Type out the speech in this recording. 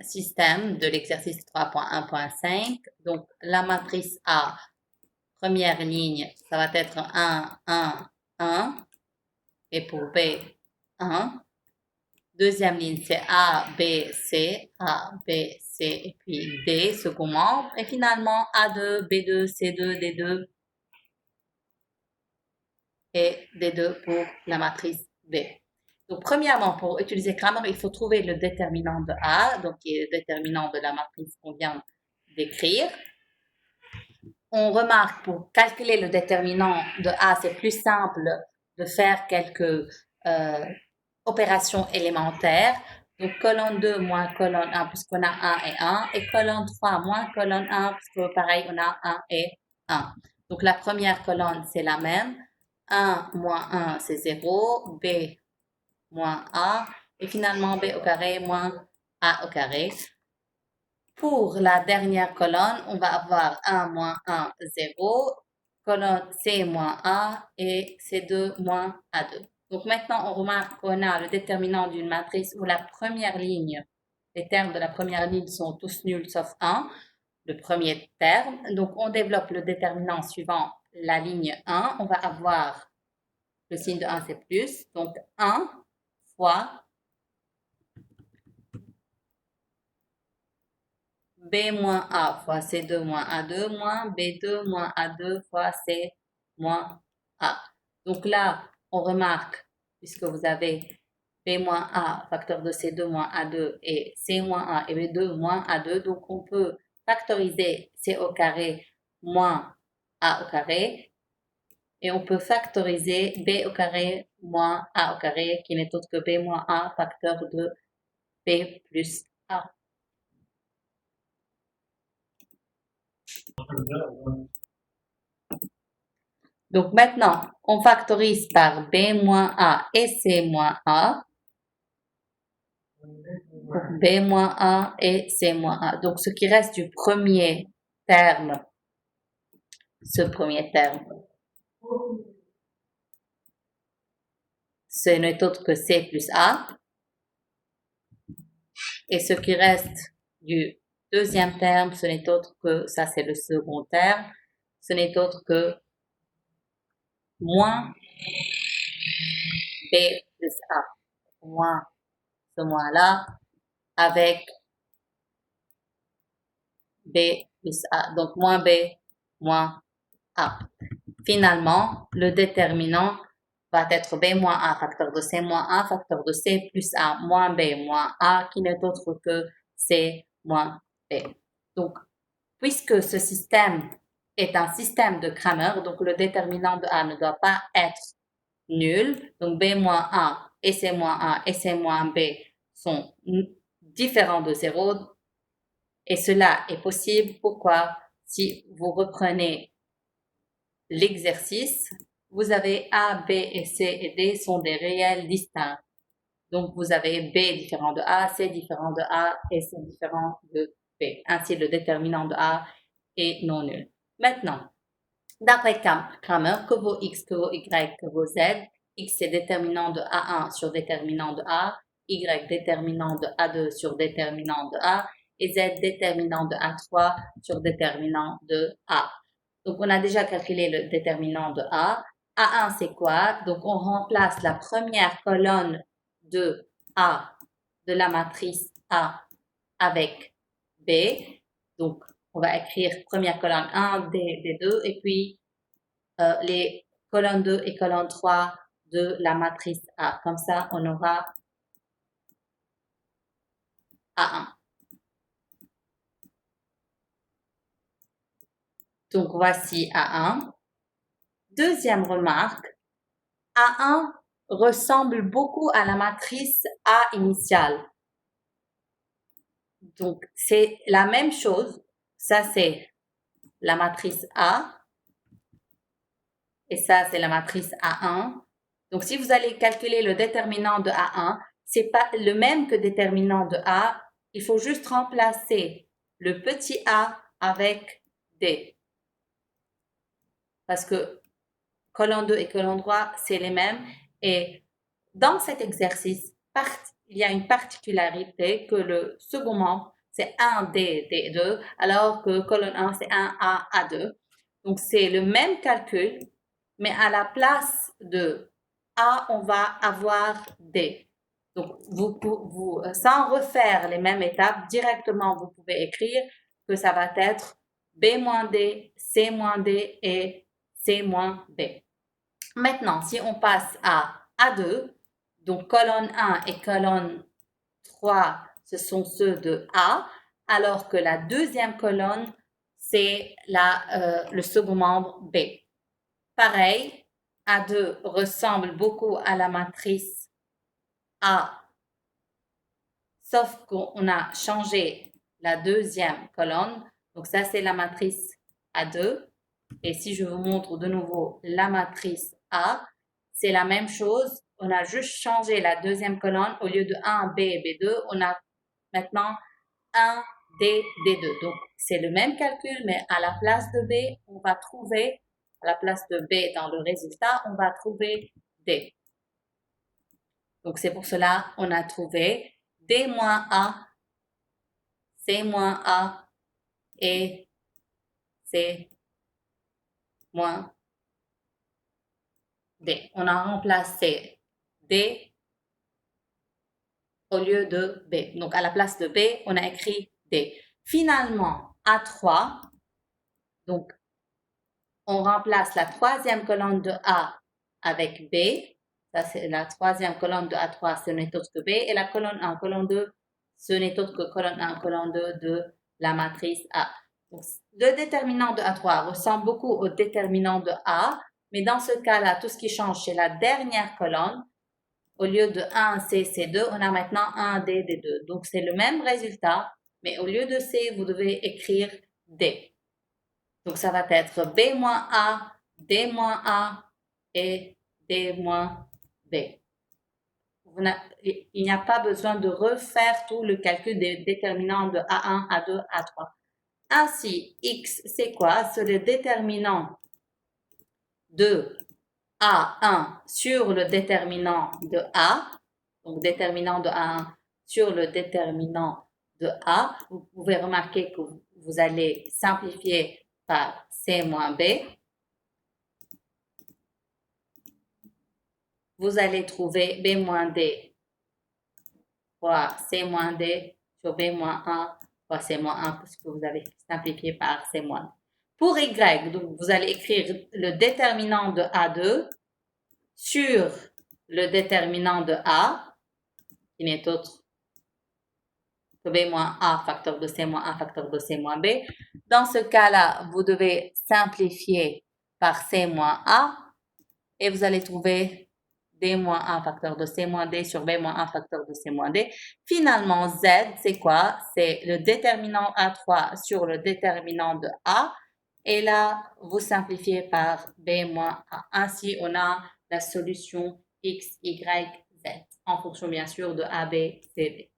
Système de l'exercice 3.1.5. Donc, la matrice A, première ligne, ça va être 1, 1, 1. Et pour B, 1. Deuxième ligne, c'est A, B, C. A, B, C et puis D, second membre. Et finalement, A2, B2, C2, D2 et D2 pour la matrice B. Donc, premièrement, pour utiliser Cramer, il faut trouver le déterminant de A, donc qui est le déterminant de la matrice qu'on vient d'écrire. On remarque pour calculer le déterminant de A, c'est plus simple de faire quelques opérations élémentaires. Donc, colonne 2 moins colonne 1, puisqu'on a 1 et 1, et colonne 3 moins colonne 1, puisque pareil, on a 1 et 1. Donc, la première colonne, c'est la même. 1 moins 1, c'est 0. B moins A. Et finalement, B au carré moins A au carré. Pour la dernière colonne, on va avoir 1 moins 1, 0. Colonne C moins A et C2 moins A2. Donc maintenant, on remarque qu'on a le déterminant d'une matrice où la première ligne, les termes de la première ligne sont tous nuls sauf 1, le premier terme. Donc on développe le déterminant suivant la ligne 1. On va avoir le signe de 1, c'est plus. Donc 1 fois B moins A fois C2 moins A2 moins B2 moins A2 fois C moins A. Donc là, on remarque, puisque vous avez B moins A, facteur de C2 moins A2 et C moins A et B2 moins A2, donc on peut factoriser C au carré moins A au carré et on peut factoriser B au carré moins A au carré qui n'est autre que B moins A facteur de B plus A. Donc maintenant, on factorise par B moins A et C moins A. B moins A et C moins A. Donc ce qui reste du premier terme, ce premier terme, ce n'est autre que C plus A. Et ce qui reste du deuxième terme, ce n'est autre que, ça c'est le second terme, ce n'est autre que moins B plus A. Moins ce moins-là avec B plus A. Donc moins B, moins A. Finalement, le déterminant va être B moins A, facteur de C moins A, facteur de C plus A, moins B moins A, qui n'est autre que C moins B. Donc, puisque ce système est un système de Cramer, donc le déterminant de A ne doit pas être nul. Donc, B moins A et C moins A et C moins B sont différents de 0. Et cela est possible. Pourquoi? Si vous reprenez l'exercice, vous avez A, B et C et D sont des réels distincts. Donc, vous avez B différent de A, C différent de A et C différent de B. Ainsi, le déterminant de A est non nul. Maintenant, d'après Cramer, que vaut X, que vaut Y, que vaut Z, X c'est déterminant de A1 sur déterminant de A, Y déterminant de A2 sur déterminant de A, et Z déterminant de A3 sur déterminant de A. Donc, on a déjà calculé le déterminant de A. A1, c'est quoi? Donc, on remplace la première colonne de A de la matrice A avec B. Donc, on va écrire première colonne 1, D, D2, et puis les colonnes 2 et colonne 3 de la matrice A. Comme ça, on aura A1. Donc, voici A1. Deuxième remarque, A1 ressemble beaucoup à la matrice A initiale. Donc, c'est la même chose. Ça, c'est la matrice A. Et ça, c'est la matrice A1. Donc, si vous allez calculer le déterminant de A1, c'est pas le même que déterminant de A. Il faut juste remplacer le petit a avec D. Parce que colonne 2 et colonne 3, c'est les mêmes. Et dans cet exercice, il y a une particularité que le second membre, c'est 1D, D2, alors que colonne 1, c'est 1A, A2. Donc, c'est le même calcul, mais à la place de A, on va avoir D. Donc, sans refaire les mêmes étapes, directement, vous pouvez écrire que ça va être B moins D, C moins D et C moins B. Maintenant, si on passe à A2, donc colonne 1 et colonne 3, ce sont ceux de A, alors que la deuxième colonne, c'est le second membre B. Pareil, A2 ressemble beaucoup à la matrice A, sauf qu'on a changé la deuxième colonne. Donc ça, c'est la matrice A2. Et si je vous montre de nouveau la matrice A, c'est la même chose. On a juste changé la deuxième colonne. Au lieu de 1, B et B2, on a maintenant 1, D, D2. Donc, c'est le même calcul, mais à la place de B, on va trouver, à la place de B dans le résultat, on va trouver D. Donc, c'est pour cela qu'on a trouvé D moins A, C moins A et C moins D. On a remplacé D au lieu de B. Donc, à la place de B, on a écrit D. Finalement, A3, donc, on remplace la troisième colonne de A avec B. Ça, c'est la troisième colonne de A3, ce n'est autre que B. Et la colonne 1, colonne 2, ce n'est autre que colonne 1, colonne 2 de la matrice A. Donc, le déterminant de A3 ressemble beaucoup au déterminant de A, mais dans ce cas-là, tout ce qui change, c'est la dernière colonne. Au lieu de 1, C, C2, on a maintenant 1, D, D2. Donc, c'est le même résultat, mais au lieu de C, vous devez écrire D. Donc, ça va être B moins A, D moins A et D moins B. Il n'y a pas besoin de refaire tout le calcul des déterminants de A1, A2, A3. Ainsi, X, c'est quoi? C'est le déterminant de A1 sur le déterminant de A. Donc, déterminant de A1 sur le déterminant de A. Vous pouvez remarquer que vous allez simplifier par C moins B. Vous allez trouver B moins D fois C moins D sur B moins 1 fois C moins 1 parce que vous avez simplifié par C moins 1. Pour Y, donc vous allez écrire le déterminant de A2 sur le déterminant de A, qui n'est autre que B moins A facteur de C moins 1 facteur de C moins B. Dans ce cas-là, vous devez simplifier par C moins A et vous allez trouver D moins 1 facteur de C moins D sur B moins 1 facteur de C moins D. Finalement, Z, c'est quoi? C'est le déterminant A3 sur le déterminant de A. Et là, vous simplifiez par B moins A. Ainsi, on a la solution X, Y, Z, en fonction bien sûr de A, B, C, D.